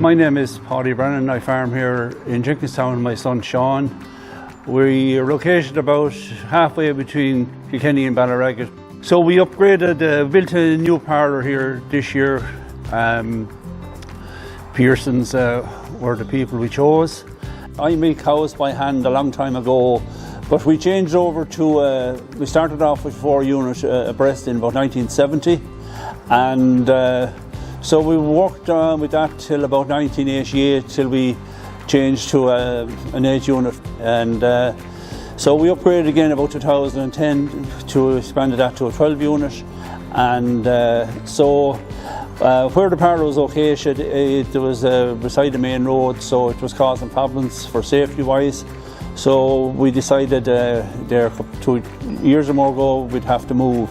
My name is Paudie Brennan. I farm here in Jenkinstown with my son Sean. We are located about halfway between Kilkenny and Ballaraggett. So we upgraded, built a new parlour here this year. Pearson's were the people we chose. I milk cows by hand a long time ago, but we changed over to, we started off with 4 units abreast in about 1970, and so we worked on with that till about 1988, till we changed to an 8 unit, and so we upgraded again about 2010 to expanded that to a 12 unit, and so where the parlour was located, it was beside the main road, so it was causing problems for safety wise. So we decided there 2 years or more ago we'd have to move.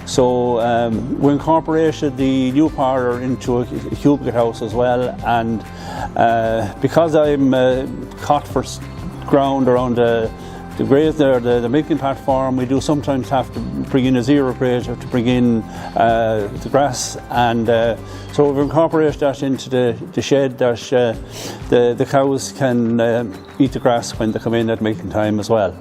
So we incorporated the new parlour into a cubicle house as well, and because I'm caught for ground around the graze there, the milking platform, we do sometimes have to bring in a zero grader to bring in the grass, and so we've incorporated that into the shed that the cows can eat the grass when they come in at milking time as well.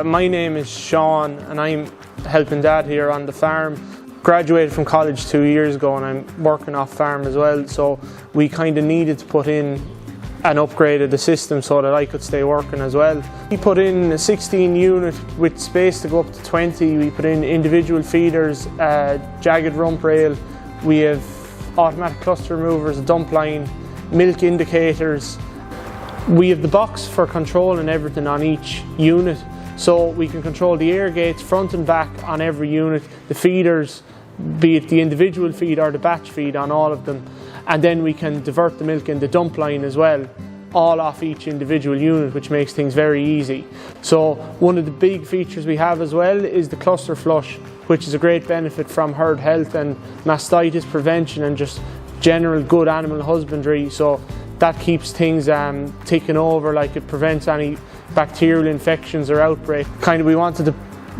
My name is Sean and I'm helping Dad here on the farm. Graduated from college 2 years ago and I'm working off farm as well, so we kind of needed to put in and upgraded the system so that I could stay working as well. We put in a 16 unit with space to go up to 20. We put in individual feeders, jagged rump rail. We have automatic cluster removers, a dump line, milk indicators. We have the box for controlling everything on each unit, so we can control the air gates front and back on every unit, the feeders, be it the individual feed or the batch feed on all of them. And then we can divert the milk in the dump line as well, all off each individual unit, which makes things very easy. So one of the big features we have as well is the cluster flush, which is a great benefit from herd health and mastitis prevention and just general good animal husbandry. So that keeps things ticking over, like it prevents any bacterial infections or outbreak. Kind of we wanted to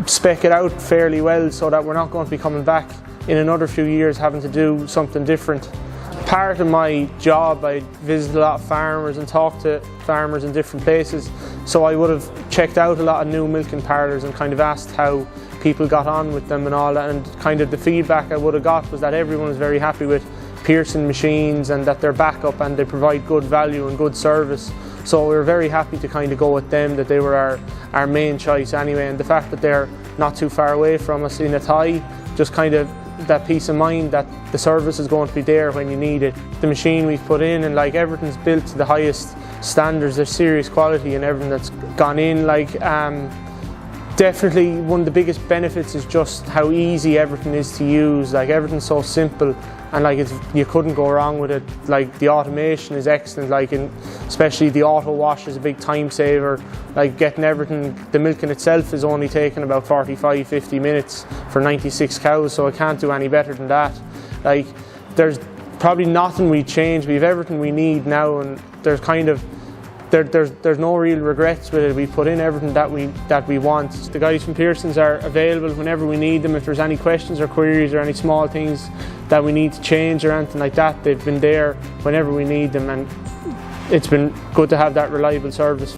spec it out fairly well so that we're not going to be coming back in another few years having to do something different. Part of my job, I visit a lot of farmers and talk to farmers in different places, so I would have checked out a lot of new milking parlours and kind of asked how people got on with them and all that, and kind of the feedback I would have got was that everyone was very happy with Pearson machines and that they're backup and they provide good value and good service. So we were very happy to kind of go with them, that they were our main choice anyway, and the fact that they're not too far away from us in Athy, just kind of that peace of mind that the service is going to be there when you need it. The machine we've put in, and like everything's built to the highest standards, there's serious quality in everything that's gone in. Like definitely one of the biggest benefits is just how easy everything is to use. Like everything's so simple, and like you couldn't go wrong with it. Like the automation is excellent, like especially the auto wash is a big time saver. Like getting everything, the milking itself is only taking about 45-50 minutes for 96 cows, so I can't do any better than that. Like there's probably nothing we change. We have everything we need now, and there's kind of there's no real regrets with it. We put in everything that we want. The guys from Pearson's are available whenever we need them. If there's any questions or queries or any small things that we need to change or anything like that, they've been there whenever we need them, and it's been good to have that reliable service.